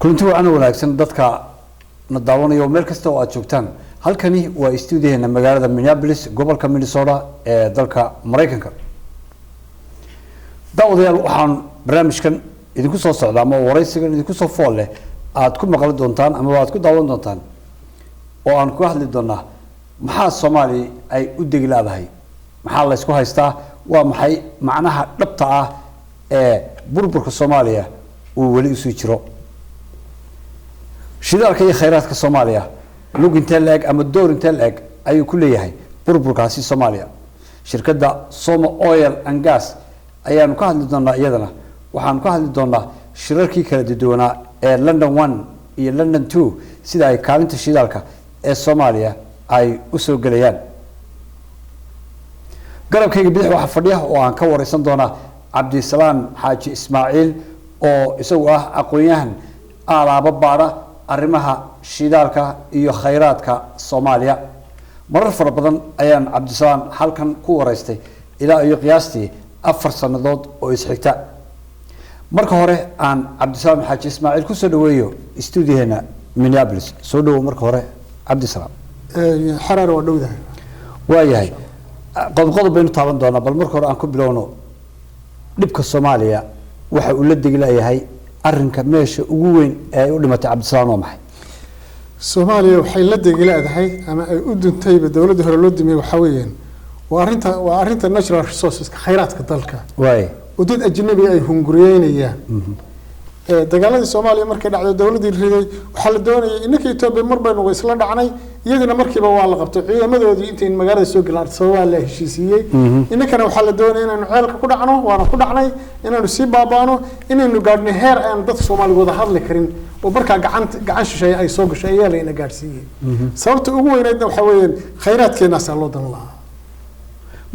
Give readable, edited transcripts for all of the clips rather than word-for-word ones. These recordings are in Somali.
kulanti wacan wanaagsan dadka na daawanayo meel kasta oo aad joogtaan halkani waa stuudiyadeena magaalada Minneapolis gobolka Minnesota ee dalka Mareykanka daawadayaal waxaan barnaamijkan idinku soo socdaa ama waraysigan idinku soo fool leh aad ku maqli doontaan ama aad ku daawan doontaan oo aan ku hadli doonaa maxaa Soomaali ay u degilaadahay maxaa la isku haystaa waa maxay macnaha dhabta ah ee burburka Soomaaliya uu wali isu jiro shidaalka iyo khayraadka Soomaaliya lug intee leeg ama door intee leeg ayuu ku leeyahay burburkaasi Soomaaliya shirkadda Somo Oil and Gas ayaan ka hadli doonaa iyadana waxaan ka hadli doonaa shirarkii kala duwanaa ee London 1 iyo London 2 sida ay kaalinta shidaalka ee Soomaaliya ay u soo galayaan garabkayga bidix waxa fadhiya oo aan ka wareysan doonaa Cabdisalaam Xaaji Ismaaciil oo isagu ah aqoon-yahan alaaba baara arrimaha shidaalka iyo khayraadka Soomaaliya marar fara badan ayaan Cabdisalaam halkan ku wareystay ilaa iyo qiyaastii 4 sanadood oo isxigta marka hore aan Cabdisalaam Xaaji Ismaaciil ku soo dhaweeyo stuudiyadeena Minneapolis soo dhawo marka hore Cabdisalaam xaraar oo dhowdahay waayahay qodob baynu taaban doonaa bal marka hore aan ku bilowno dhibka Soomaaliya waxa uu la degilayahay arrinka meesha ugu weyn ee u dhimatay Cabdisalaam maxay Soomaaliya waxay la degilaadahay ama ay u duntayba dawladda hore loo dimay waxa weeyaan waa arinta natural resources khayraadka dalka way wadad ajnabi ay hunguriyeynayaan dagaaladii Soomaaliya markay dhacday dawladii riday waxa la doonayay inaka Itoobiya mar baynu isla dhacnay iyaduna markiiba waa la qabtay ciidamadoodii intay magaalada soo galaan Soomaaliya la heshiisiyay inakana waxa la doonayay inaanu ceelka ku dhacno waana ku dhacnay inaanu si baabaano inaanu gaadhno heer aan dadka Soomaaliyeed wada hadli karin oo marka gacan shisheeye ay soo gashay ayaa la ina gaarsiiyay sababta ugu weynaydna waxa weeyaan khayraadkeena loo dan lahaa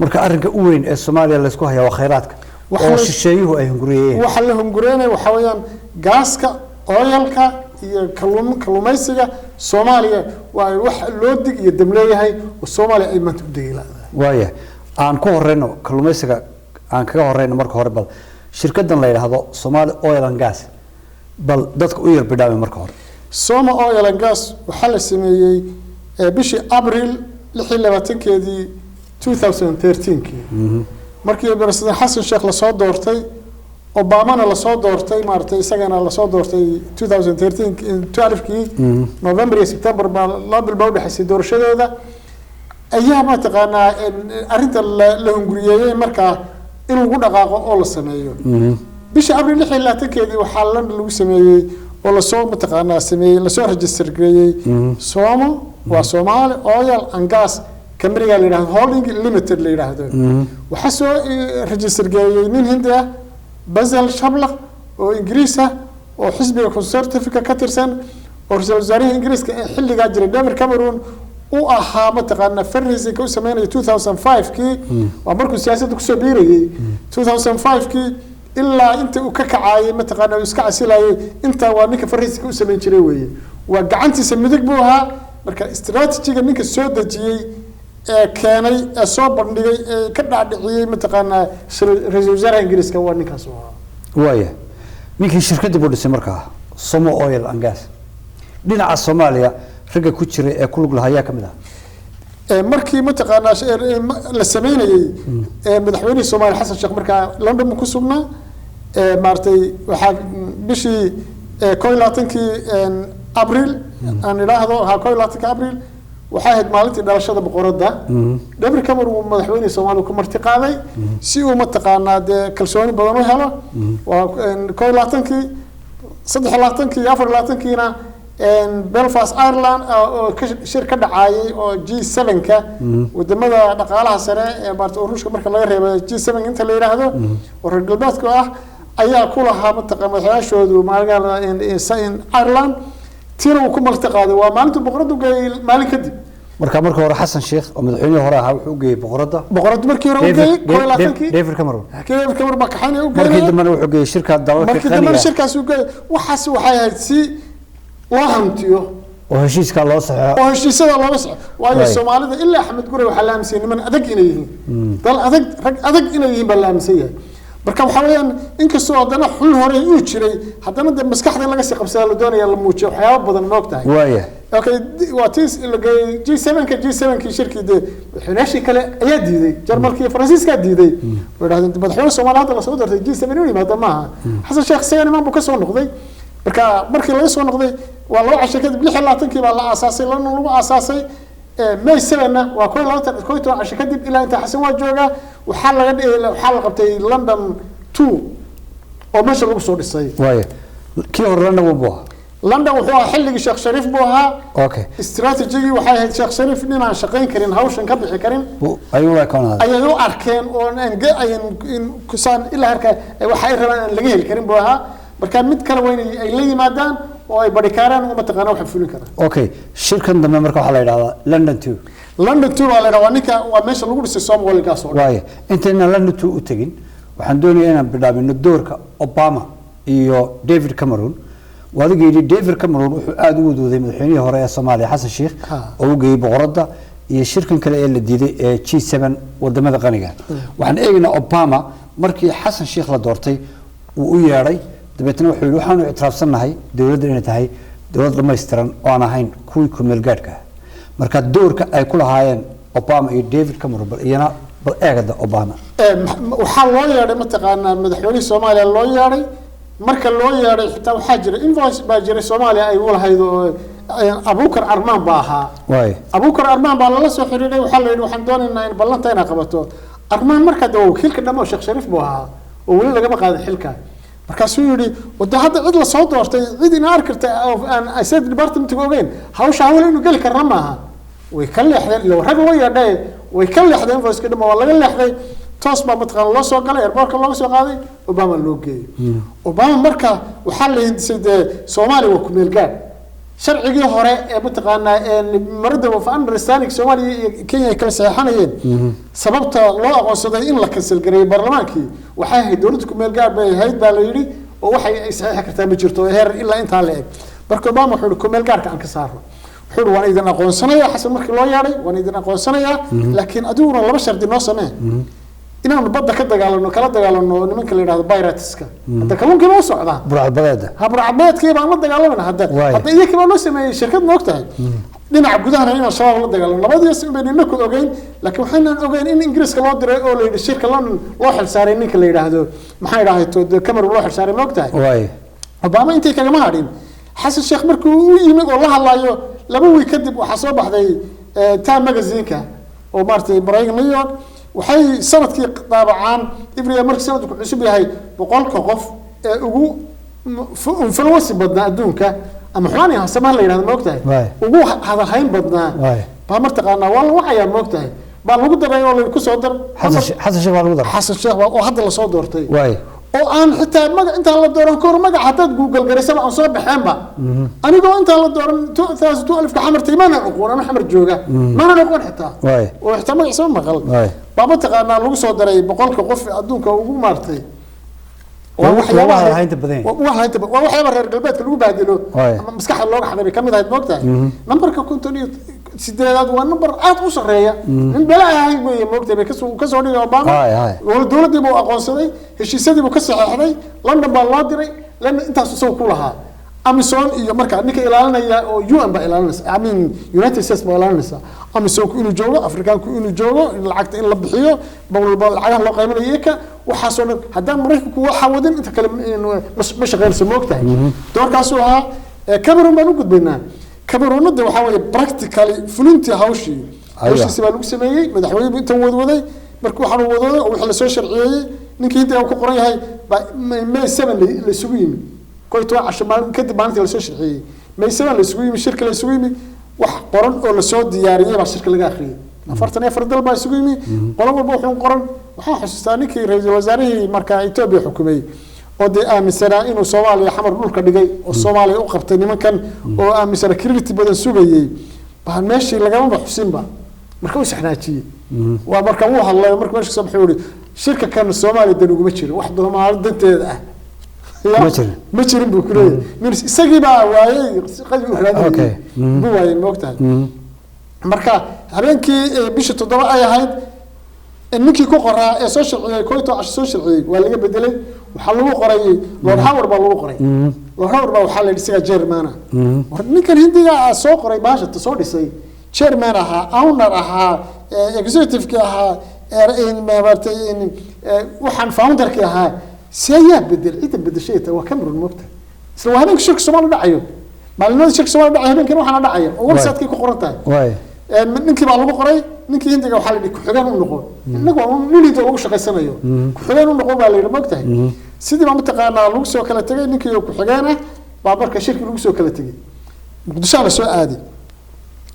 marka arrinka ugu weyn ee Soomaaliya la isku hayaa waa khayraadka oo shisheeyuhu ay hunguriyeen waxa la hunguriyeen waxa weeyaan gaaska oilka iyo kalluumaysiga Soomaaliya waa wax loo dig iyo damleeyahay oo Soomaaliya ay maanta u degilaadahay waaya aan ku horeyno kalluumaysiga aan kaga horeyno marka hore bal shirkaddan la yiraahdo Somali Oil and Gas bal dadka u yar bidhaamay marka hore Somo Oil and Gas waxa la sameeyay bishii April 26keedii 2013 markii President Xasan Sheekh la soo doortay Obama la soo doortay maartay isagana la soo doortay 2013 November iyo September la bilbaa dhaxay doorashadooda ayaa ma taqaanaa arinta la hunguriyay marka in lagu dhaqaaqo oo la sameeyo bisha April 26keedii waxa lagu sameeyay oo la soo ma taqaanaa sameeyay la soo register gareeyay Somo waa Somali Oil and Gas كمريا اللي راح هولينج ليميتد اللي راح ده وحسوا ريجستر جايين هندا بزل شبلق وإنجليزة وحزب الكونسرتيفيكا كاترسن ورزاري إنجليز حل جاجر دامر كاميرون وأها متقنا فرنسي كوس سمينا 2005 كي وأمركم سياسة كسبيري 2005 كي إلا أنت وكعاي متقنا يسكع سلاي أنت وانك فرنسي كوس سمين شروي وقعنتي سميتك بوها مركز استراتيجية منك السودة جي كاني soo bandhigay ka dhaadhiciyay mataqaana ra'iisul wasaaraha Ingiriiska waa ninkaas waaya ninkii shirkadda boodisay markaa Somo Oil and Gas dhinaca Soomaaliya raga ku jiray ee ku lug lahayaa kamid ah markii mataqaana la sameeyay madaxweynaha Soomaaliya Xasan Sheekh markaa London ku sugnaa maartay waxa bishii 22kii April aan ilaahdo ha 22kii April waxaad maalintii dhalashada boqorada David Cameron madaxweynaha Soomaaliya ku marti qaaday si uu ma taqaanaa kalsooni badan u helo waa 22kii 23kii 24kiina Belfast Ireland oo shirka dhacayay oo G7ka wadamada dhaqaalaha sare ee maarta Ruushka marka laga reebo G7 inta la yiraahdo oo reer galbeedka ah ayaa ku lahaa ma taqaanaa madaxweynaha magaalada Ireland تيرو كم التقاضي ومالته بقرده جاي مالك كدي. مركا هو حسن شيخ ومدحوني هو راح وجاي بقرده. بقرده مركي هو جاي كل لاتنكي. ديفيد كاميرون. كيف كاميرون مكحاني وجاي. مركي دمنا وجاي شركة دولة مركي دمنا شركة سوقي وحسوا حياتي وهمتيو. وهالشيء كان الله صح. وهالشيء سوى الله صح. وهاي الصومالي إلا أحمد قري وحلام سين من أدق إليه. طل أدق إليه بالله مسيه. marka waxa weeyaan inkastoo haddana xul hore uu jiray haddana de maskaxda laga sii qabsada la doonaya la muujiyo waxyaabo badan ma ogtahay waaya okay waa tis G7 shirkii de xinaashii kale ayaa diiday Jarmalkii Faransiiska diiday wadaadin madaxweynaha Soomaaliya la soo doortay G7 inuu yimaado maaha xasan sheekh sayani ma ka soo noqday markii laga soo noqday waa loo cashay kadib 26kii baa la aasaasay lana lagu aasaasay May 7 waa kooy cashay kadib ilaa inta xasan waa jooga waxa la qabtay London 2 oo meesha lagu soo dhisay waaya kii hore London buu London wuxuu ahaa xilligii Sheekh Shariif buu ahaa okay استراتيجي waxay ahayd Sheekh Shariif inaan shaqeyn karin hawshan ka bixi karin ayay u arkeen oo aan kusaan ilaa harka waxay rabaan laga heli karin buu ahaa marka mid kale weyn ay la yimaadaan oo ay bari karaan oo mataqaana wax fulin karaan okay shirkan dambe marka waxa la yiraahdaa London 2 waa la yiraahdaa ninka waa meesha lagu dhisay Soomaaliga soo waaya intaana London 2 u tagin waxaan doonayaa inaan bilaabino doorka Obama iyo David Cameron wadageedii David Cameron wuxuu aad u wadooday madaxweynihii hore ee Soomaaliya Xasan Sheekh oo u geeyay boqorada iyo shirkan kale ee la diiday ee G7 wadamada qaniga waxaan eegnaa Obama markii Xasan Sheekh la doortay uu u yeeray dabeetana wuxuu yiri waxaan u ictiraafsanahay dawladda inay tahay dawlad dhameystiran oo aan ahayn kuwii ku meel gaadhka marka doorka ay ku lahaayeen Obama iyo David Cameron iyana bal eegada Obama waxa loo yeeray mataqaana madaxweynaha Soomaaliya loo yeeray marka loo yeeray xitaa waxa jira invoice baa jiray Soomaaliya ay u lahayd Abuukar Armaan baa ahaa Abuukar Armaan baa la soo xiriiray waxa la yiri waxaan doonaynaa in ballanta inaan qabato Armaan marka dawoo wakiilka dhamo Sheekh Shariif buu ahaa oo wali laga qaaday xilka markaasuu yiri wada hadda cid la soo doortay cid in arkirtay aan asad department ogeyn hawsha hawlo inuu gali karna maaha way ka leexdeen iyo rag loo yeedhay way ka leexdeen invoice ka dhamo laga leexday toos baa mataqaan loo soo galay airportka loo soo qaaday Obama loo geeyay Obama marka waxa la hindisay Soomaaliya waa ku meel gaar sharcigii hore ee mataqaana marada of understanding Soomaaliya iyo Kenya ay kala saxanayeen sababta loo aqoonsaday in la kansel gareeyay baarlamaankii waxay ahayd dawladda ku meel gaar bay ahayd baa la yiri oo waxay ay saxiix kartaa ma jirto heer ilaa inta la eeg marka Obama wuxuu ku meel gaarka aan ka saaro wuxuu waan idin aqoonsanaya xasan markii loo yeeray waan idin aqoonsanaya laakiin adiguna laba shardi noo samee inaan badda ka dagaalano kala dagaalano nimanka la yiraahdo pirateska hadda kalluunka loo socdaa burcadbadeedkii baan la dagaalamana hadda iyaga baa loo sameeyay shirkad moogtahay dhinaca gudaha inaan shabaab la dagaalano labadii isbeenina ku ogeyn laakiin waxaan ogeyn in Ingiriiska loo diray oo la yiri shirka London loo xil saaray ninka la yiraahdo maxay raahayto Cameron loo xil saaray moogtahay Obama intii kaga ma hadin Xasan Sheekh markuu u yimid oo la hadlayo laba wiil kadib waxa soo baxday Time magazine-ka oo maartay Brian New York waxay sanadkii daabacaan Ibriya markii sanadku cusub yahay 100 qof ee ugu influence badna adduunka ama xumaani hasamaan la yiraahdo moogtahay ugu hadalhayn badna ba martaqaana wala waxaya moogtahay baa lagu daray oo la ku soo dar Xasan Sheekh oo hadda la soo doortay oo aan xitaa magac inta la dooran kor magac hadaad Google gareysaba aan soo baxeenba anigoo inta la dooran 2000 ka xamartay ma aqoon ana xamar jooga ma aqoon xitaa oo xitaa magac soo maqal baba taqaana lagu soo daray 100 qof adduunka ugu maartay waxyaaba reer galbeedka lagu baadilo ama maskaxda looga xaday kamid ahayd moogtahay numberka 58 waa number aad u sareeya in bala ahay weeye moogtahay ka soo dhigay Obama dawladda buu aqoonsaday heshiisyadii buu ka saxeexday London baa loo diray lan intaas soo ku lahaa Amazon iyo marka ninka ilaalinaya oo UN ba ilaalinaysa United States ba ilaalinaysa Amazon inuu joogo Afrikaanku inuu joogo lacagta in la bixiyo bawlba lacagaha loo qayminayo ka waxa soo hadaan Mareykanku waxa wadin inta kale ma shaqeynayso moogtahay doorkaas oo ah Cameron baan u gudbaynaa Cameronada waxa weeye practically fulintii hawshii baa lagu sameeyay madaxweynuhu inta wadwaday markuu waxa uu wadwaday oo waxa la soo sharciyay ninkii inta uu ku qoran yahay May 7 la isugu yimid كويتو عشان كده بانتي ولا شرحي ما يسوي له سوي من شركه سوي wax qoran oo la soo diyaariyay baa shirka laga akhriyay afartan fardal baa isugu yimi qolaba wuxuu qoran waxa xasuustaa ninkii ra'iisul wasaarihii marka Itoobiya xukumay oo de aaminsanaa inuu Soomaaliya xamar dhulka dhigay oo Soomaaliya u qabtay nimankan oo aaminsanaa credit badan sugayay baa meeshii lagama baxsinba marka uu saxnaajiyay waa marka uu hadlay marka meeshii soo baxay shirka kan Soomaaliya dan ugu ma jiro wax doomaar danteeda ah ما تشرب بكرة من سجيبا واي قد يحرد بواي موقتها مركا هبين كي بيش تضرب أي هاي ninkii ku qoraa ee soo sharciyay kooyto cash soo sharciyay waa laga bedelay waxa lagu qoray Lord Howard baa lagu qoray Lord Howard baa waxa la dhisaa Germana ninkan Hindiga soo qoray baasha soo dhisay chairman ahaa owner ahaa executive ka ahaa in maartay in waxaan founder ka ahaa سيا بدل إنت بدل شيء توا كاميرون مقطع سواء هناك شركة سومالي دعيو معلومات شركة سومالي دعيو هناك كانوا حنا دعيو أول ساعة كي كقرنتها منك بعلو بقري منك هندي جو حالي كحجان ونقول نقول نولي تو شقة سنة يو كحجان ونقول على المقطع سيدي ما متقنا لوكسو كلا تجي نك يو كحجانه بعبر كشركة لوكسو كلا تجي بدوش على سؤال عادي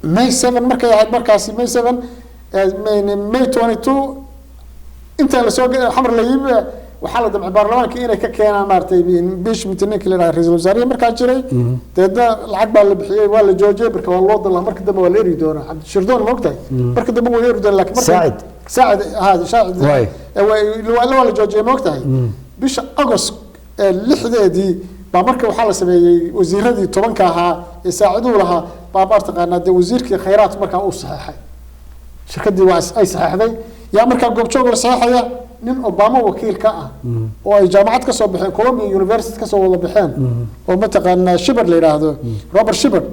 ماي 7 مركز عاد مركز ماي 7 من ماي 22 أنت السوق حمر اللي وحالة دمع برلمانك إنه كأنا مرتي بيش متنك اللي رئيس الوزراء مركز جري تدا العقبة اللي بحيي ولا جوجي برك والله الله مركز دم ولا يريدون عند شردون مقطع مركز دم ولا يريدون لك ساعد هذا ساعد ولا جوجي مقطع بيش أقص اللحظة دي بمركز وحالة سبي وزير هذه طبعا كها يساعدوا لها بابارتق أن وزير كي خيرات مركز أو صحيح شركة دي أي صحيح ذي يا مركز قب شغل صحيح nin Obama wakiil ka ah oo ay jaamacad ka soo bixeen Columbia University ka soo wada bixeen oo mataqaana Shibard la yiraahdo Robert Shibard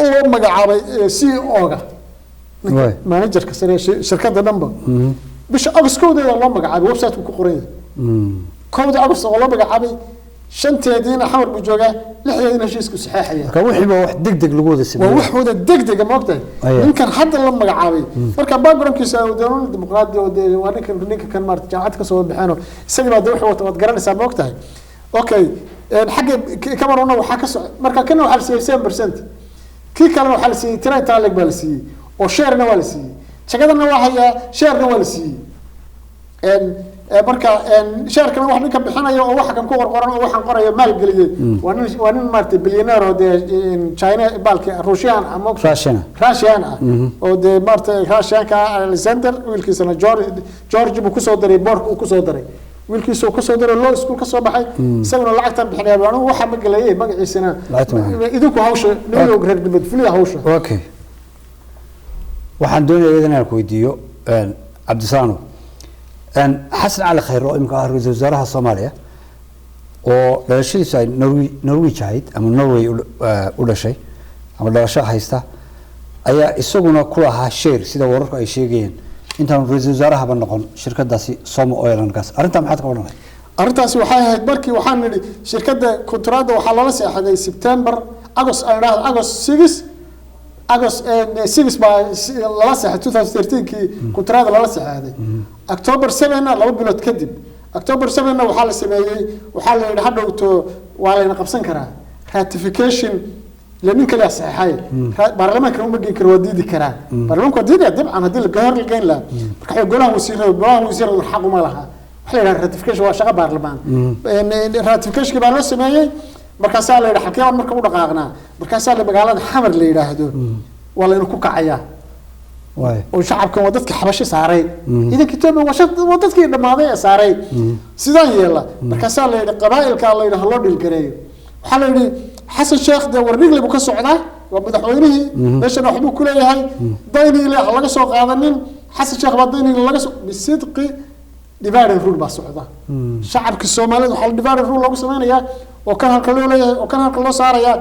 oo magacaabay CEO-ga manager ka sare shirkadda dhanba bisha August-kooda loo magacaabay website ku qoran kooda August oo loo magacaabay shanteediina xawr buu joogaa lixdeedina heshiisku saxeexaya ka wixii ba wax degdeg lagu wada sameeyay wax wada degdeg ma ogtahay ninkan hadda la magacaabay marka backgroundkiisa uu dawladda dimuqraadi oo waa ninka kan maarta jaamacad ka soo baxeeno isaga baa wax wada garanaysaa ma ogtahay okay xagga kamarona waxa ka soo marka kana waxa la siiyay 7% kii kalena waxa la siiyay tirada taalik baa la siiyay oo share-na waa la siiyay jagadana waa haya share-na waa la siiyay marka shirkana wax ninka bixinayo oo wax kan ku qorqoran oo waxan qorayo maal galiyay waa nin maartay billionaire oo China balki Russian ama Russian oo de maartay Russian ka Alexander wiilkiisana George buu ku soo daray boork uu ku soo daray wiilkiisu ku soo daray loo iskuul ka soo baxay isaguna lacagtan bixinaya waanu waxa ma galayay magaciisana idinku hawsha niyo grade dibad fuliya hawsha okay waxaan doonayaa inaan ku weydiiyo Cabdisalaam حسن على خير رأي مكان رئيس الوزراء الصومالية ولشيء ساي نرويج شاهد أما نروي ولا شيء أما لا شيء هيستا أي السوقنا كلها شير سيدا ورك أي شيء جين أنت رئيس الوزراء هبنا نقول شركة داسي صوم أويل أنكاس أنت ما حد قولنا أرنتاس وحاجة بركي وحنا شركة كونتراد وحلا لسه هذا سبتمبر أغسطس أغسطس 6 با لا صح 2013 كي كونتراد لا صح هذا اكتوبر 7 لو بلود كدب اكتوبر 7 waxa la sameeyay waxa la yiraahdo hadhowto waa la qabsan karaa ratification لمن كلا صحيح برلمان كانوا مجين كانوا وديدي كران برلمان كانوا وديدي طبعا هذه الجهر الجين لا كحي يقولها وزير الحق ما لها حلو الراتيفيكيشن وشغل برلمان الراتيفيكيشن كبار السماية مركز على الحكي مركز ودقاقنا مركز على بقالة حمر اللي يراهدون والله إنه كوكا عيا وشعب كان ودتك حبشي ساري إذا كتب ودتك الماضي ساري سيدان يلا مركز على القبائل كان الله يرحل الله الكريم وحنا حسن الشيخ ده ورنيق لبكا سعودة ومدحوينه ليش أنا أحبه كله هاي دايني اللي الله سوق هذا حسن الشيخ بديني الله سوق بالصدق ديفار الرول بالسعودة شعب كالصومالي وحال ديفار الرول لو سمعنا وكان هالكلو وكان هالكلو صار يا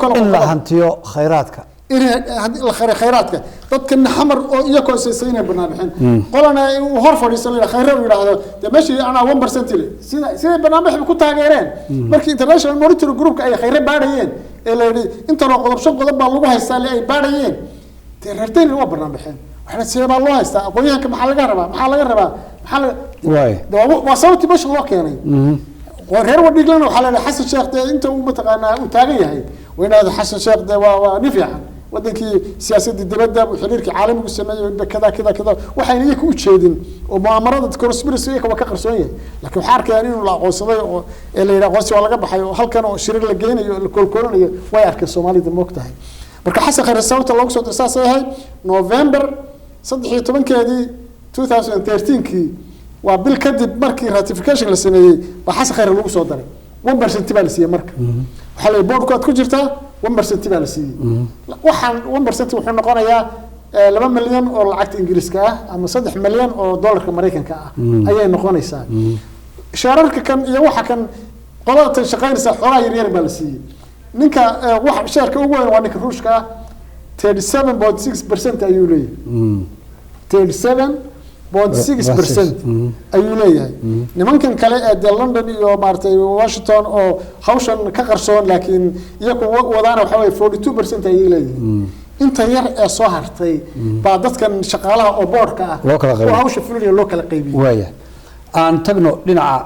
إلا هنتيو خيراتك إلا خيراتك تذكر حمر يكون سيسين برنامجين قلنا وهرفر يسوي خير ولا هذا ماشي أنا 1% لي سيد برنامج بكون تاجرين مركي انترناشونال مونيتور جروب أي خير بارين اللي أنت لو قلب شغل قلب الله هيستاهل أي بارين ترتين هو برنامجين وإحنا سيد الله هيستاهل أقولها كمحل جربة واي وصوتي باش الله يعني وغير ودي لنا وحلا حسن الشيخ ده أنت ومتقنا وتاجيه هاي وين هذا حسن الشيخ ده ونفع ودك سياسة الدبلة وحريرك عالمي والسماء كذا كذا كذا وحينيك وتشيدين ومعامرات كورسبيرسية وكقرصية لكن حركة يعني ولا قصة اللي لا قصة ولا جب حي هل كانوا شرير لجيني الكل كلنا ويارك الصومالي دموقتها برك حسن خير الصوت الله قصة أساسها هاي نوفمبر صدقي طبعا كذي 2013 كي وبالكذب مركي راتيفيكيشن للسنة بحسن خير الله قصة دري 1% تبالسية مرك وحلا يبورك كات كجرتا 1% تبالسية وحن 1% وحنا قرية 2 milyan oo lacagta ingiriiska ah ama 3 milyan oo dollarka mareykanka ah ayay noqonaysaa shaararka kan iyo waxa kan qolada shaqaynaysa xoolaha yar baa la siiyay ninka wax shaarka ugu weyn waa ninka ruushka 37.6% ayuu leeyahay 37.6% ayuu leeyahay nimankan kale ee London iyo maartay Washington oo hawshan ka qarsoon laakiin iyagu wadaana waxa way 42% ayay leeyihiin inta yar ee soo hartay baa dadkan shaqaalaha oo boardka ah oo hawsha fulinaya loo kala qaybiyay waaya aan tagno dhinaca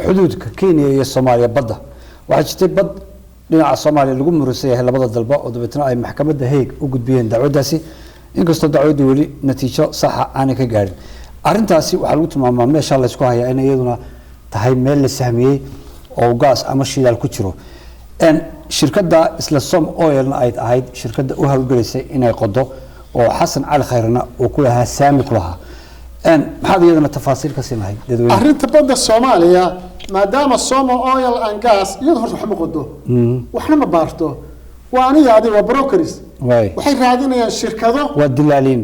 xuduudka Kenya iyo Soomaaliya badda waxa jirtay bad dhinaca Soomaaliya lagu murusan yahay labada dalba oo dabeetana ay maxkamadda Hague u gudbiyeen dacwadaasi inkastoo dacwadu weli natiijo sax ah aan ka gaarin arintaasi waxa lagu tilmaamaa meesha la isku hayaa in iyaduna tahay meel la sahmiyay oo gaas ama shidaal ku jiro shirkadda isla Som Oil ay ahayd shirkadda u hawlgelisay inay qodo oo Xasan Cali Khayrna uu ku lahaa saami ku lahaa maxaad iyadana tafaasiil ka siinahay dadweynaha arrinta badda Soomaaliya maadaama Som Oil and Gas iyadoo horta wax ma qodo waxna ma baarto waa aniga waa brokers waxay raadinayaan shirkado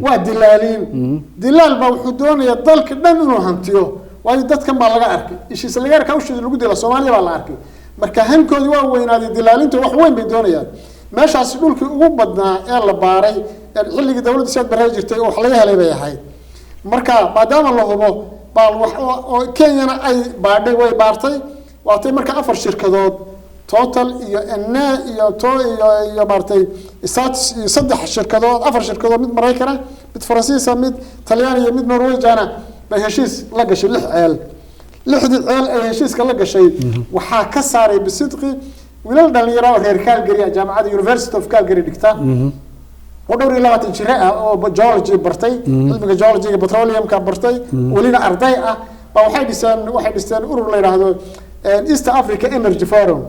waa dilaaliin dilaal baa wuxuu doonayaa dalka dhan inuu hantiyo waayo dadkan baa laga arkay ishiis laga arkay hawsheeda lagu dila Soomaaliya baa la arkay marka hankoodi waa weynaaday dilaalinta wax weyn bay doonayaan meeshaas dhulkii ugu badnaa ee la baaray xilligii dawladda Saad Barre jirtay oo wax laga helay bay ahayd marka maadaama la hubo baa wax oo Kenya ay baadhay way baartay waatay marka 4 shirkadood total iyo NA iyo iyo martay saddex shirkadood 4 shirkadood mid Mareykan mid Faransiis mid Talyaani iyo mid Norwegian bay heshiis la gashay 6 ceel ay heshiiska la gashay waxa ka saaray bisidqi wiilal dhalinyaro reer Calgary jaamacadda University of Calgary dhigta oo dhowr iyo 20 jir ah oo geology bartay cilmiga geology petroleum ka bartay walina arday ah baa waxay dhiseen urur la yiraahdo East Africa Energy Forum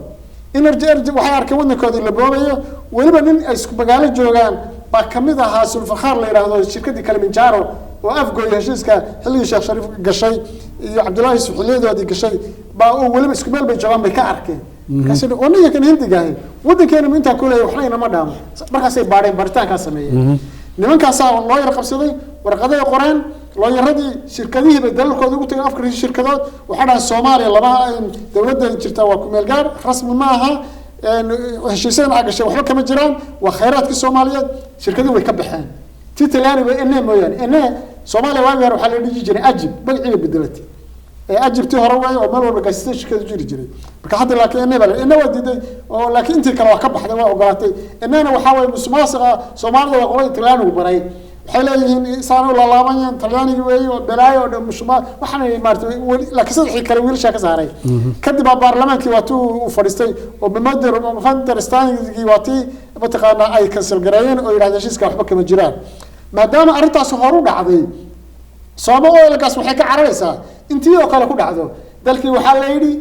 energy waxay arkay wadnankooda la boobayo waliba nin ay isku magaalo joogaan baa kamid ahaa Sulfakhaar la yiraahdo shirkadii Kilimanjaro oo afgooy heshiiska xilligii Sheekh Shariif gashay iyo Cabdullaahi Suxuliyadoodii gashay baa oo waliba isku meel bay joogaan bay ka arkeen kaasina oo ninka kan hindigahay wadankeena inta kale waxna ma dhaamo markaas ay baareen baritaanka sameeyeen nimankaas oo loo yar qabsaday warqadaha qoreen loo yaradii shirkadihii bay dalalkooda ugu tagay afkar shirkadood waxa dhahay Soomaaliya laba dawladda jirta waa ku meel gaar rasmi ma aha heshiisaan agashay waxba kama jiraan waa khayraadka Soomaaliyeed shirkadu way ka baxeen titalaani way inay mooyaan Soomaaliya waa yar waxa la dhigi jiray ajib bagciga bedelatay ajibti hore way oo meel walba gaasitay shirkadu jiri jiray marka hadda laakiin inay waa diiday oo laakiin intii kale waa ka baxday waa ogolaatay inana waxa way musuqmaasuqa Soomaaliya waa qolay Talyaanigu baray waxay leeyihiin saano la laabanayaan Talyaaniga way oo balaayo oo musuqmaasuq waxana maartay laakiin saddex kale wiilasha ka saaray kadib baarlamaankii waa uu fadhiistay oo bimaadir Afghanistan-gii waatii mataqaana ay kansal gareeyeen oo yiraahdeen heshiiska waxba kama jiraan maadaama arintaas hor u dhacday Soomaaliya gas waxay ka cararaysaa intii oo kale ku dhacdo dalkii waxa la yiri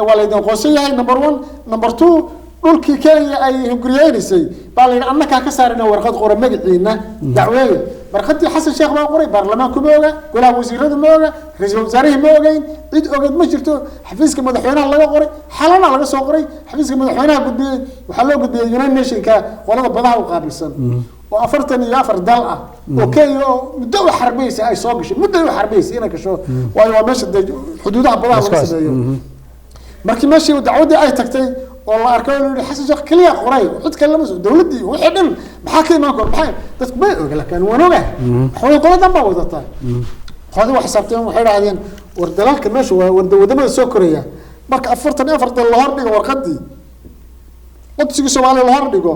waa la idin qoosay yahay number 1 number 2 dhulkii Kenya ay hunguriyeysay baa la yiri annaka ka saarina warqad qoran magaciina dacweeye warqadii Xasan Sheekh baa qoray baarlamaanku mooga golaha wasiirada mooga ra'iisul wasaaraha moogayn cid ogad ma jirto xafiiska madaxweynaha laga qoray xalana laga soo qoray xafiiska madaxweynaha gudbiyay waxa loo gudbiyay United Nations-ka qolada badaha u qaabilsan oo 44 dal ah oo Kenya muddo xarbaysa ay soo gashay muddo xarbaysa inay gasho waa meesha xuduudaha badaha laga sameeyo markii meeshii dacwadii ay tagtay oo la arkay inuu Xasan Sheekh kaliya qoray cid kale lama soo dawladii wixii dhan maxaa ka iman karo maxay dadku bay og laakiin wanaga xoolo qoladan baa wadata qodi wax sabteen waxay raadeen war dalalka meesha waa wadamada soo koraya marka 44 dal la hor dhigo warqadii qodsiga Soomaaliya la hor dhigo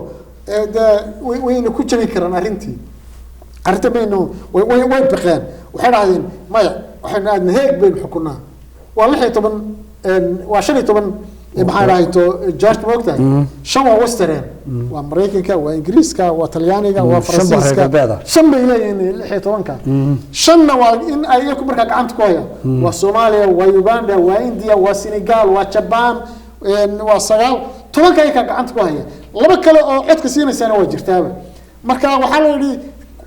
wayna ku jabin karaan arintii arinta meeno way baqeen waxay raadeen maya waxaan aadna heeg been xukunaa waa 16 waa 15 maxaa raayto George Moogtahay shan waa Western waa Mareykanka waa Ingiriiska waa Talyaaniga waa Faransiiska shan bay leeyihiin 16ka shanna waa in ay ku markaa gacanta ku haya waa Soomaaliya waa Uganda waa India waa Senegal waa Japan waa sagaal tobanka ay ka gacanta ku haya laba kale oo codka siinaysan waa jirtaaba marka waxa la yiri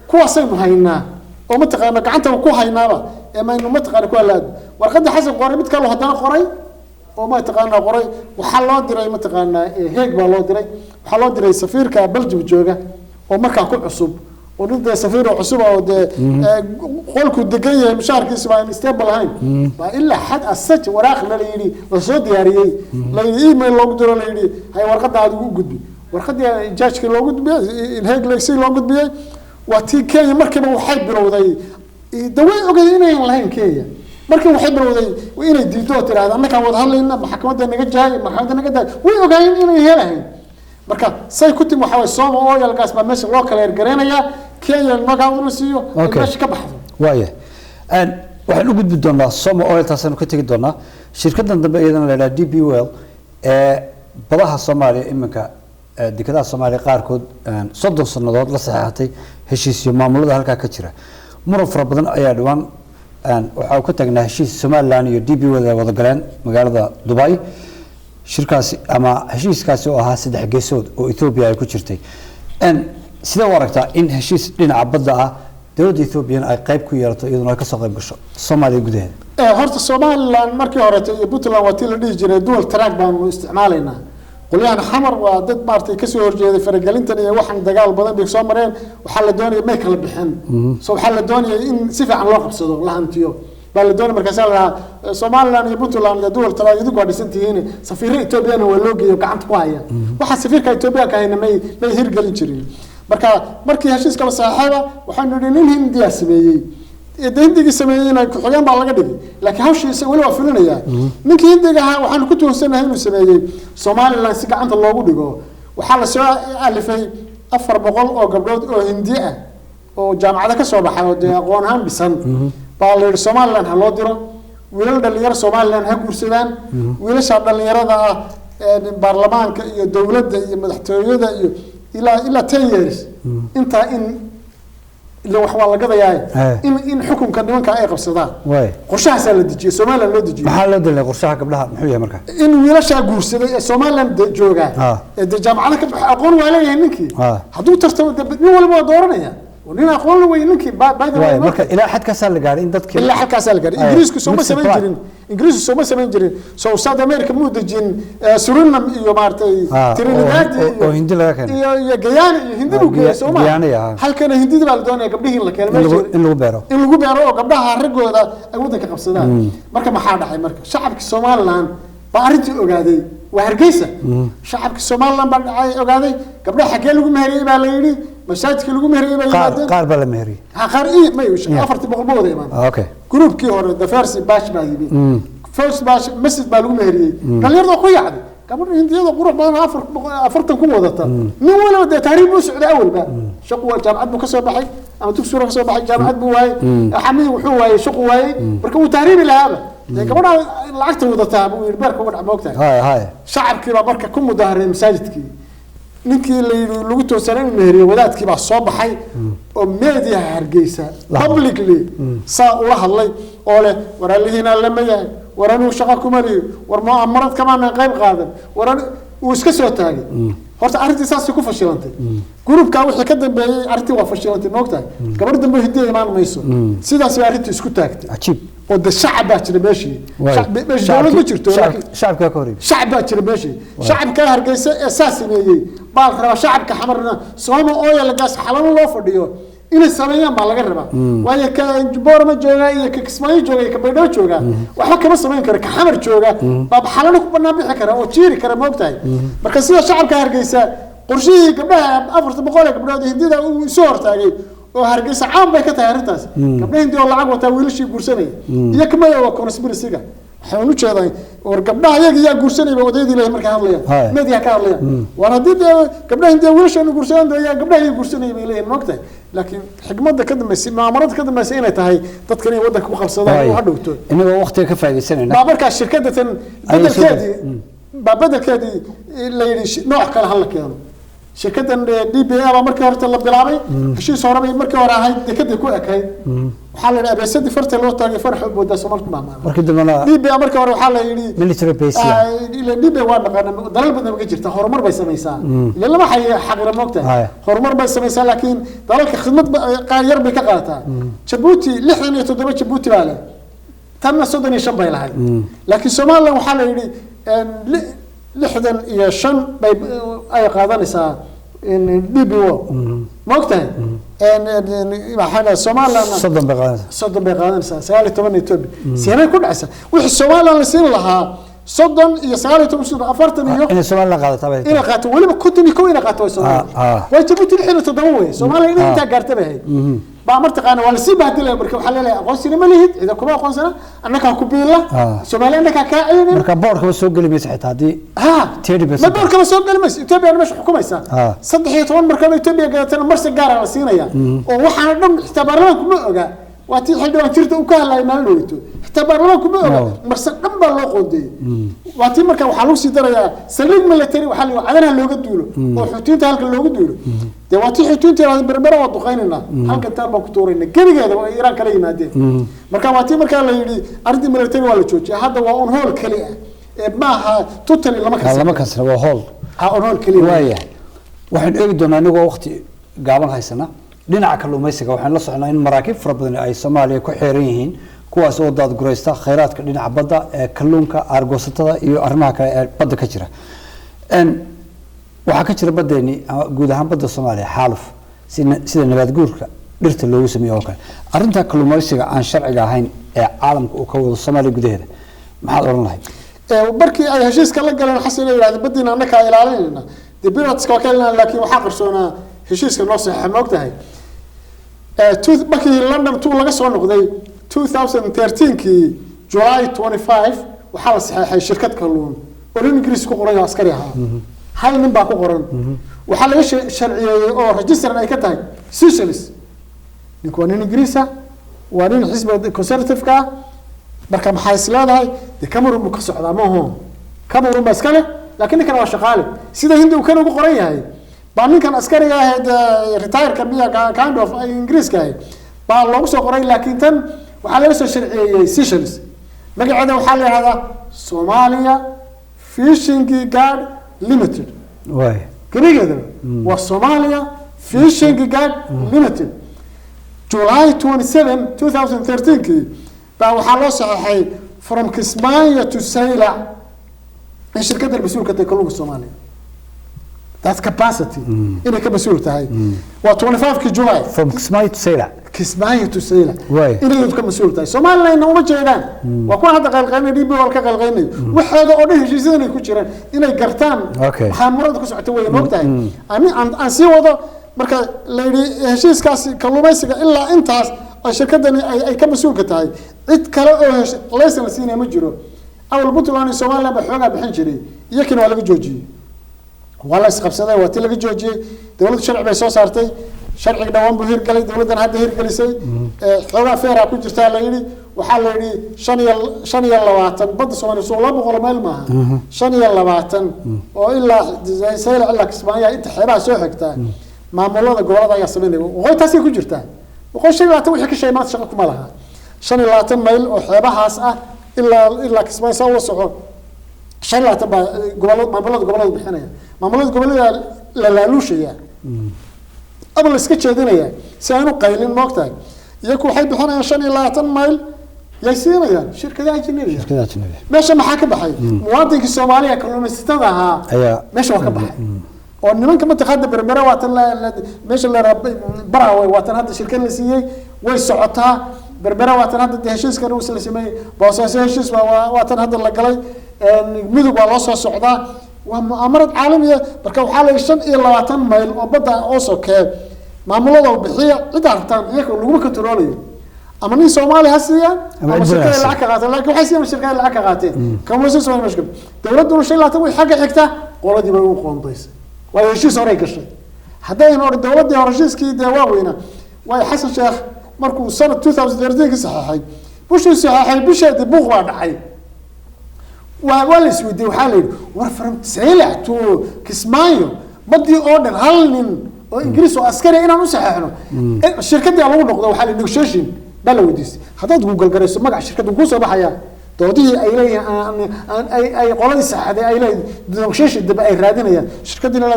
kuwaasay muhaynaa oo mataqaana gacanta ku haynaaba ee ma inuu mataqaana ku halaad warqada Xasan qoray mid kale hadana qoray oo ma taqaana qoray waxa loo diray ma taqaana heeg baa loo diray waxa loo diray safiirka Belgium jooga oo markaa ku cusub ونبدأ سفير عصبة ود قولك الدقيقة مشاركة سبعين استقبل هاي إلا حد السج وراخ لليدي وصوت ياري ليدي إيميل لو قدر ليدي هاي ورقة عاد وجود ورقة جاش كي لو قد بيا الهيك لكسي لو قد بيا وتي كي مركب وحيد بروضي دوي وقدينا يلاهين كي مركب وحيد بروضي وين الديتو ترى هذا أنا كان وضح لنا محكمة النجاة محكمة النجاة وين وقاين إنه يلاهين marka say ku timi waxa way Soomo oil gas ba meesha loo kala ergareynaya Kenya magaca uu siiyo meesha ka baxdo waaya waxaan u gudbi doonaa Soomo oil taasaan ka tagi doonaa shirkadan dambe iyadana la yiraahdo DP World badaha Soomaaliya iminka dekedaha Soomaaliya qaarkood 30 sanadood la saxaatay heshiisyo maamulada halka ka jira muran fara badan ayaa dhawaan waxa uu ka tagnaa heshiis Somaliland iyo DP World ay wada galeen magaalada Dubai shirkaasi ama heshiiskaasi oo ahaa saddex geesood oo Ethiopia ay ku jirtay sida waragta in heshiis dhinaca badda ah dawladda Ethiopia ay qayb ku yeelato iyadoo ka soo qayb gasho Soomaaliya gudaheeda horta Somaliland markii hore iyo Puntland waa tii la dhigi jiray dual track baan u isticmaalaynaa qolyahan xamar waa dad maartay ka soo horjeeday faragelintan iyo waxan dagaal badan bay soo mareen waxa la doonayay may kala bixin soo waxa la doonayay in si fiican loo qabsado la hantiyo بالدون مركز الله Somaliland iyo Puntland iyo dawlad talaad idinku dhisantihiin safiir Ethiopia waa loo geeyo gacanta ku haya waxa safiirka Ethiopia ka hayna may hirgelin jirin markii heshiiska la saaxiiba waxaan nidhi nin Hindiya sameeyay Hindiga sameeyayna ku xigeen baa laga dhigay laakiin hawshiisa wali waa fulinaya ninkii Hindiga ahaa waxaan ku tuhsanahay inuu sameeyay Somaliland si gacanta loogu dhigo waxa la soo alifay 400 oo gabdhood oo Hindi ah oo jaamacada ka soo baxay oo aqoon ahaan bisan بالله Somaliland هلو ديرو ويل دلير Somaliland هكورسدان ويلش دليرada baarlamaanka iyo dawladda iyo madaxtooyada iyo ila 10 years inta in ila wax waa laga dayaay in xukunka nimanka ay qabsadaan qorshahaas la dejiyay Somaliland loo dejiyay maxaa loo dilay qorshaha gabdhaha muxuu yahay marka in wiilasha guursaday ee Somaliland jooga ee jaamacada ka baxay aqoon waa leeyahay ninkii haduu tartamo nin walba dooranaya ونينا أقول له إنك بعد ما إلى حد كسر الجارين دتك إلى حد كسر الجارين إنجليز كسوما سمين إنجليز كسوما سمين جرين سو ساوث أمريكا مود جين سورينام يومارتي ترينيداد وهندي لا كان يا جيان هندي لو سوما هل كان هندي بالدنيا قبله لك إنه بيرو قبلها الرجل هذا أودك قبصدان مركب محاضة حي مركب شعب الصوماليلاند بارنتي أوجادي وهرجيسة شعب الصوماليلاند أوجادي قبلها حكي له مهري باليري مساجد كل جمهوري يبغى قارب ولا مهري قارئ ما يوش أفرت بقبوضة يا مان أوكي جروب كي هو دفارسي باش ما يبي فوس باش مسجد بالجمهوري قال يرضى خوي عادي قبل هندي هذا قروب ما أفرت قبوضة من ولا ده تهريب مسعود أول بقى شقوة جامعة بكسر بحي أما تكسر كسر بحي جامعة بواي حمي وحواي شقواي بركوا تهريب لهذا قبل العكت وضتها ويربرك وقع موقتها هاي شعب كذا بركة كم مظاهر مساجد كي ninkii lagu toosanay meeriyo wadaadkii baa soo baxay oo media hargeysa publicly saa ula hadlay oo leh waralihiina lama yahay waranu shaqo kuma leeyo war ma amarad kama aan qayb qaadan waran uu iska soo taagay horta arrintii saas ku fashilantay groupka wixii ka dambeeyay arrintii waa fashilantay noqday gabar dambe hidii imaan mayso sidaas ay arrintii isku taagtay ajiib وده الشعب باكر ماشي شعب دولة ما جرتو شعب كهربي شعب باكر ماشي شعب كهرجيس أساسي ميجي بالخرا شعب كحمرنا سوما أويا لقاس حلال الله فرديو إلى السماية ما لقربا ويا كجبار ما جوجا يا كسماي جوجا كبيدو جوجا وحكي بس ما ينكر كحمر جوجا باب حلالك بنابي حكرا أو تشيري كرا موقتاي مركزية شعب كهرجيس قرشي قبلها أفرت بقولك بنادي هنديدا وصور تاجي وهرجيس عام بيكتا هرتاس قبلين دي والله عقوة تاويلشي قرسني ياك ما يوا كونسبيرسيغا waxaan u jeeday war gabdhaha iyaga guursanay ba wadaydii ilaahay markaa hadlayaan media ka hadlayaan war hadii gabdhaha inta wiilashan guursanay ayaa gabdhaha guursanay bay leeyihiin moogtay laakiin xigmadda ka dambeysay maamarada ka dambeysay inay tahay dadkan inay wadanka ku qabsadaan oo hadhowto inagoo waqtiga ka faa'iideysanayna baa markaa shirkadatan bedelkeedii la yidhi nooc kale hal la keeno shirkadan DBA baa markii hore la bilaabay heshiis hore bay markii hore ahayd dekada ku ekayd waxa la yiraahdaa beesadi farta loo taagay farxo booda Soomaaliya maama markii dambana DBA markii hore waxa la yiri military base ila DBA waa dhaqana dalal badan ka jirta horumar bay sameeysaa ila lama xay xaqra moogtahay horumar bay sameeysaa laakiin dalalka khidmad qaar yar bay ka qaadataa Djibouti 67 Djibouti baa leh tanna 35 bay lahayd laakiin Soomaaliya waxa la yiri لحدن يشن أي قادنسا إن DBO موقتها maxaa Soomaaliland soddon bay qaadanaysaa 19 Ethiopia seenay ku dhacaysa wixii Soomaaliland la siin lahaa 30 iyo 19 40 iyo in Soomaaliland qaadataa إلى قاتو ولا بكتني كوينة قاتو الصومال وجبت الحين تضوي الصومال إنه أنت قارت به بعمرت قانا ولا سيبها دلها مركب حلالة قوسنا مليت إذا كمان قوسنا أنك كوبيلا الصومال أنك كائن مركب بورك بسوق اللي مسحت هذه تيري بس ما بورك بسوق اللي تبي أنا مش حكومة يسا صدق يتوان مركب تبي قالت أنا مرسل قارة على سينا يا ووحنا نم اختبرنا كم واتي حلو تيرت وكهلا ينالويتو اختبرنا كم مرسل نم بالله قدي واتي مركب وحلوسي دريا سليم ملتري وحلو عدنا لوجد دولو وحطين تهلك لوجد دولو دواتي حطين تهلك بربرة وضخيننا هلك تربى كتورنا كذي كذا إيران كلي مادي مركب واتي مركب اللي يدي أرض ملتري ولا شو هذا وأون هول كلي ما توتني لما كسر وهول أون هول كلي وايه وحن أيضا أنا وقت قابل هاي السنة dhinaca kalluumaysiga waxaan la socnaa in maraakiib fara badan ay Soomaaliya ku xeeran yihiin kuwaas oo dad guraysta kheyraadka dhinaca badda ee kalluunka argoosatada iyo arrimaha kale ee badda ka jira waxa ka jira badeeni guud ahaan badda Soomaaliya xaaluf sida nabaad guurka dhirta loogu sameeyo oo kale arrinta kalluumaysiga aan sharciga ahayn ee caalamka uu ka wado Soomaaliya gudaheeda maxaad oran lahayd barkii ay heshiiska la galeen xasan ay yiraahdo badina annaka ilaalinayna dibiraadka kalena laakiin waxa qarsoonaa heshiiska noo saxiix ma ogtahay markii London tuu laga soo noqday 2013kii July 25 waxaa la saxiixay shirkad kalluun oo Ingiriis ku qoran askari ahaa hal nin baa ku qoran waxaa laga sharciyeeyay oo register ay ka tahay Seychelles ninku waa nin Ingiriis ah waa nin xisbiga conservative ka marka maxay isleedahay de Cameroon ka socdaa ma aho Cameroon baa iskale laakiin ninkan waa shaqaale sida Hindu kan ugu qoran yahay baan kan askariga ah retire ka miya kind of Ingiriis ka baa loogu soo qoray laakiin tan waxa laga soo sharciyay Seychelles magaceeda waxa la yiraahdaa Somalia Fishing Guard Limited way kaligeeda waa Somalia Fishing Guard Limited July 27 2013 baa waxa loo saxay from Kismaayo to Sayla shirkadda mas'uulka ka kalluunka Soomaaliya that's capacity إنه كمسؤول تاعي و25 July from Kismaayo to Sayla Kismaayo to Sayla إنه يكون مسؤول تاعي Soomaaliland إنه ما جيران وكون هذا قلقيني ديبي ولا كقلقيني وحده أوده جزء إنه يكون إنه يقرتان خامرات كسرت ويا نقطة أنا أنسي وضع مركز ليدي هشيس كاس كلوميسك إلا أنت الشركة أي كمسؤول كتاعي إت كلا ليس مسيني مجرو أو البطولة أنا Soomaaliland بحوجها بحنجري يمكن ولا بجوجي والله اسقبسده waa tii laga joojiyay dawladda sharci bay soo saartay sharciga dhawaan buu hirgalay dawladdan hadda hirgalisay xogaa feera ku jirta la yiri waxa la yiri 25 badda Soomaaliya soo 200 meel maaha 25 oo ilaa Sayla ilaa Kismaayo inta xeebaha soo xigta maamulada gobolada ayaa sameeyay waxay taasi ku jirtaa waxay sheegayaan wixii ka shay maad shaqo kuma laha 25 meel oo xeebahaas ah ilaa Kismaayo soo soco شلة تبع قبلات بحنايا مملات قبلات لا لوشيا قبل السكتش هذينيا سانو قايلين وقتها يكو حي بحنايا شان لا تنميل يصير يا شركة أجنبية ماشي ما حكى بحي مواطن الصومالية كلهم استدعها ماشي وكا بحي ونمان كمان تخدم برمرة واتن ماشي اللي براوي واتن هذا الشركة اللي سيئي ويسعطها برمرة واتن هذا الهشيس كانوا وصل سمي بواساس هشيس واتن هذا اللي قلي مدوب على صوص سعودة ومؤامرة عالمية بركوا حالة 25 ميل وبدأ أوصل كاب معمولة وبحية إذا أنتم يكون لو كنترولي أما ني سومالي هسيا أما شركة العكاقات لكن حسيا من شركة العكاقات كم وزن سوي مشكلة دولة دول شيء لا تبغى حاجة حكتة قرادي بيقوم قنديس ويشي صاري كشيء حتى ينور الدولة دي هرجيس كي دواوينا ويحسن شيخ مركو سنة 2013 صحيح وش صحيح بشهد بوغ وضعي ولا سويدي وحالي ورفرم سيلع تو كسمايو بدي اوردر هالين انجليز وعسكري انا نصححنا الشركه دي لو نقdo waxa la negotiation bal wadiis hadaad google garayso magaca shirkadu ku soo baxaya doodii ay leeyahay ay qoladii saxaday ay leeyahay negotiation dib ay raadinayaan shirkadina la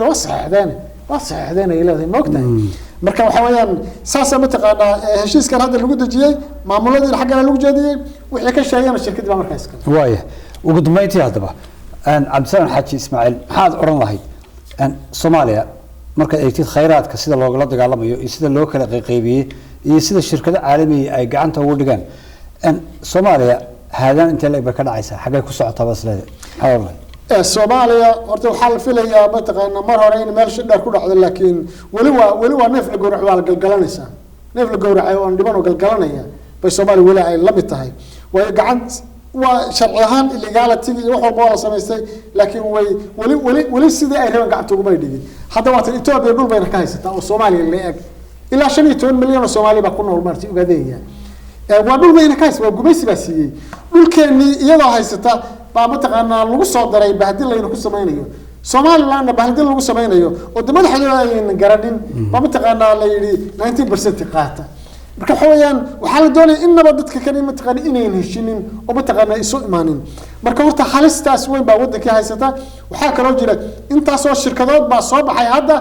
wasaxdeen ay leedahay moogtahay marka waxa weeyaan saasa ma taqaana heshiiskan hadda lagu dajiyay maamuladii xaqana lagu jeediyay wixii ka sheegayna shirkadii baa markaas ka waaya ugu dambeyntii hadaba عبد السلام حاجي إسماعيل هذا أورن لهي Soomaaliya marka ay tid khayraadka sida loogala dagaalamayo iyo sida loo kala qaybiyay iyo sida shirkado caalami ay gacanta ugu dhigaan Soomaaliya haadaan inta la ka dhacaysa xagay ku socotaa basleed Soomaaliya horta waxa la filayaa mataqaana mar hore in meel shidar ku dhacdo laakiin wali waa neef la gowrac waa la galgalanaysa neef la gowracay oo dhiban oo galgalanaya bay Soomaaliya wali ay la mid tahay way gacan waa sharci ahaan illegality iyo wax walba la sameystay laakiin way wali sidii ay rabaan gacanta ugu bay dhigin hadda waa tan Itoobiya dhul bayna ka haysataa oo Soomaaliya la eeg ilaa 15 milyan oo Soomaali ba ku nool martii ugadeeya waa dhul bayna ka haysataa gumaysi baa siiyay dhulkeeni iyadoo haysata baa mataqaana lagu soo daray bahdil layna ku sameeynayo Soomaaliland bahdil lagu sameeynayo oo madaxdooda ay garanin baa mataqaana la yiri 90% qaata marka xawayaan waxa la doonay in dadka kale mataqaana inay heshinin oo mataqaana isu imaanin marka horta halistaas weyn baa wadanka haysata waxa kale oo jira intaas oo shirkadood baa soo baxay hadda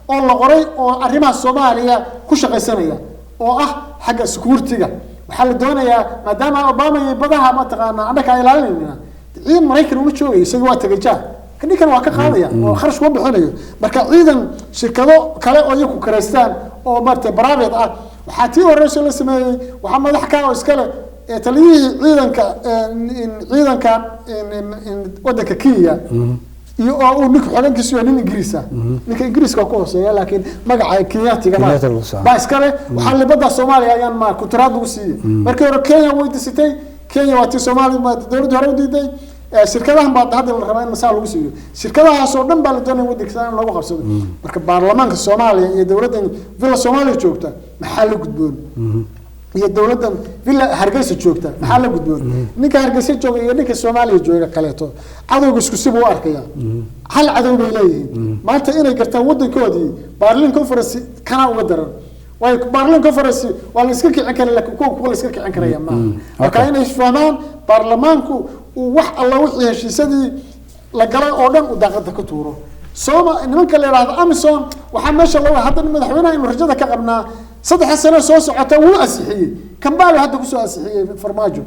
oo la qoray oo arrimaha Soomaaliya ku shaqaysanaya oo ah xagga security-ga waxa la doonayaa maadaama Obama iyo badaha mataqaana anaka ay ilaalinayna ciidan Mareykan uu joogay isagoo waa tagajaa kan waa ka qaadaya oo kharash ku bixinayo marka ciidan shirkado kale oo iyagu kareystaan oo martay private ah waxa tii horeyso la sameeyay waxa madax ka oo iskale taliyihii ciidanka wadanka Kenya iyo oo ninka xogankiisu waa nin Ingiriis ah ninka Ingiriiska ku hooseeya laakiin magaca Kenyaatiga ba iskale waxa libada Soomaaliya ayaan ma ku tiraad ugu siiyay markii hore Kenya way disitay Kenya waa tii Soomaaliya ma dawladda hore u diiday shirkadahan baa hadda la rabaa in masaal lagu siiyo shirkadahaas oo dhan baa la doonay wadanka lagu qabsado marka baarlamaanka Soomaaliya iyo dawladda villa Soomaaliya joogta maxaa la gudboon iyo dawladda villa Hargeysa joogta maxaa la gudboon ninka Hargeysa jooga iyo ninka Soomaaliya jooga kaleeto cadowga isku sib u arkaya hal cadow bay leeyihiin maanta inay gartaan wadankoodii Berlin Conference kana uga daran way Berlin Conference wala iska kicin kara laakiin kuwa iska kicin karaya ma marka inay fahmaan baarlamaanku wax alla wixii heshiisadii la galay oo dhan u daaqada ka tuuro nimanka la yiraahdo Amazon waxa meesha loo hadda madaxweynaha inuu rajada ka qabnaa 3 sano soo socota wuu asixiyay kambaal hadda ku soo asixiyay farmaajo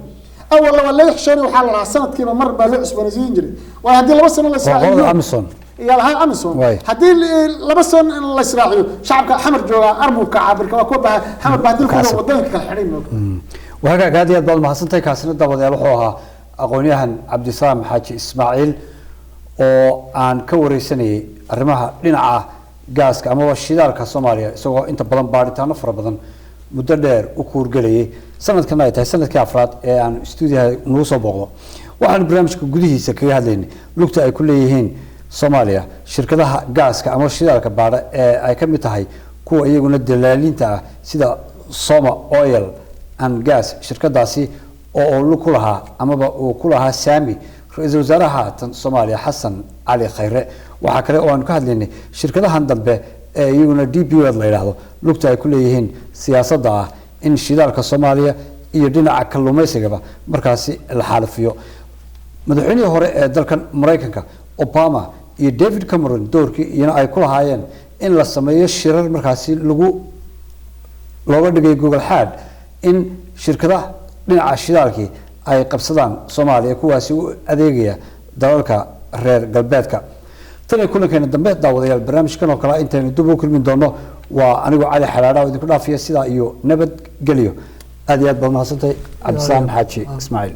awal la xishani waxa la sanadkiiba mar baa loo cusboonaysiin jiray waa hadii 2 sano la israaciyo Amazon يلا أمازون هدي لبسون الإسرائيلي شعب حمر جوا أربو كعبر كوكوبها حمر بعدين كانوا ودنك كحريم وهذا قاعد يضل محسنتي كاسنة دبض يروحوها أغنيها عبد السلام حاج إسماعيل وعن كوري سنة الرماها لنا جاسك أما والشدار كصوماليا سواء أنت بدن بارتان فرا بدن مدرر وكور قلي سنة كنايتها سنة كافراد عن استوديو نوصل بغض وعن برنامج جديه سكري هذين لقطة أي كليهين Soomaaliya shirkadaha gaaska ama shidaalka baara ay ka mid tahay kuwa iyaguna dalaalinta sida Soma Oil and Gas shirkadaasi oo ku lahaa amaba uu ku lahaa Saami ra'iisul wasaaraha tan Soomaaliya Xasan Ali Khayre waxa kale oo aan ka hadlaynay shirkadahan dambe ee iyaguna DPWD la yiraahdo lugta ay ku leeyihiin siyaasadda in shidaalka Soomaaliya iyo dhinaca kalluumaysiga markaasi la xalafiyo madaxweynihii hore ee dalkan Mareykanka Obama iyo David Cameron doorkii iyana ay ku lahaayeen in la sameeyo shirar markaasi looga dhigay Google Hard in shirkadaha dhinaca shidaalkii ay qabsadaan Soomaaliya kuwaasi u adeegaya dalalka reer galbeedka tan kulankeena dambe daawadayaal barnaamijkan oo kale intaynu dib u kulmin doono waa anigu Cali Xalaada oo idinku dhaafiya sida iyo nabad geliyo aad iyo aad baad mahadsantahay Cabdi Saam Xaaji Ismaaciil